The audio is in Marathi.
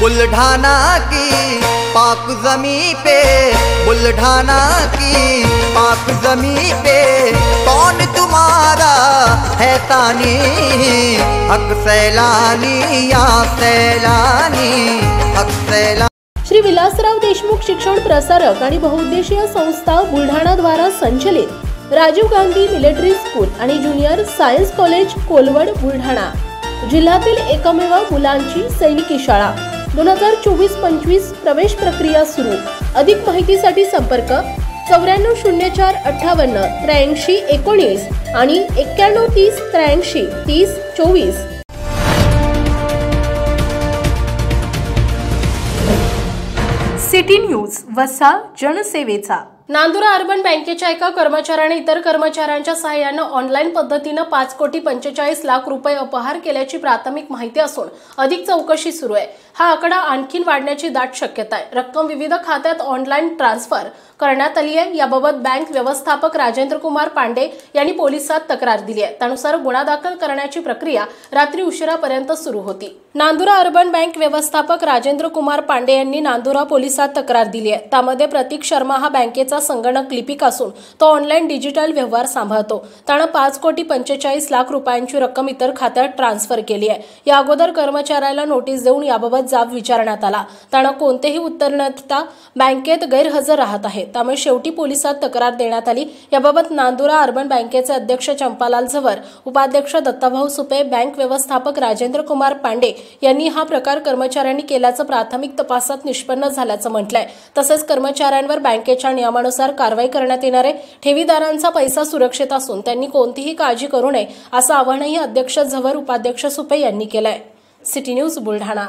बुल्ढाना की पाक ज़मीं पे, बुल्ढाना की पाक ज़मीं पे कौन तुम्हारा है तानी, हक सैलानी या सैलानी, हक सैलानी। श्री विलासराव देशमुख शिक्षण प्रसारक आणि बहुउद्देशीय संस्था बुलढाणा द्वारा संचलित राजीव गांधी मिलिटरी स्कूल आणि junior science college Kolwad Buldhana जिल्ह्यातील एकमेव मुलांची सैनिकी शाळा 2024-25 प्रवेश प्रक्रिया सुरू। अधिक माहितीसाठी संपर्क 940458 83 19 आणि 9130 83 30 24। सिटी न्यूज वसा जनसेवेचा। नांदुरा अर्बन बँकेच्या एका कर्मचाऱ्याने इतर कर्मचाऱ्यांच्या सहाय्याने ऑनलाईन पद्धतीने 5,45,00,000 रुपये अपहार केल्याची प्राथमिक माहिती असून अधिक चौकशी सुरू आहे। हा आकडा आणखी वाढण्याची दाट शक्यता आहे। रक्कम विविध खात्यात ऑनलाईन ट्रान्सफर करण्यात आली आहे। याबाबत बँक व्यवस्थापक राजेंद्र कुमार पांडे यांनी पोलिसात तक्रार दिली आहे। त्यानुसार गुन्हा दाखल करण्याची प्रक्रिया रात्री उशिरापर्यंत सुरू होती। नांदुरा अर्बन बँक व्यवस्थापक राजेंद्र कुमार पांडे यांनी नांदुरा पोलिसात तक्रार दिली आहे। त्यामध्ये प्रतीक शर्मा हा बँकेचा संगणक लिपिक असून तो ऑनलाईन डिजिटल व्यवहार सांभाळतो। त्याने 5,45,00,000 रुपयांची रक्कम इतर खात्यात ट्रान्सफर केली आहे। या अगोदर कर्मचाऱ्याला नोटीस देऊन याबाबत जाब विचारण्यात आला। त्याने कोणतेही उत्तर न देता बँकेत गैरहजर राहत आहे। त्यामुळे शेवटी पोलिसात तक्रार देण्यात आली। याबाबत नांदुरा अर्बन बँकेचे अध्यक्ष चंपालाल झवर, उपाध्यक्ष दत्ताभाऊ सुपे, बँक व्यवस्थापक राजेंद्र कुमार पांडे यांनी हा प्रकार कर्मचाऱ्यांनी केल्याचं प्राथमिक तपासात निष्पन्न झाल्याचं म्हटलंय। तसेच कर्मचाऱ्यांवर बँकेच्या नियमानुसार कारवाई करण्यात येणार आहे। ठेवीदारांचा पैसा सुरक्षित असून त्यांनी कोणतीही काळजी करू नये असं आवाहनही अध्यक्ष झवर, उपाध्यक्ष सुपे यांनी केलंय। City news Buldhana.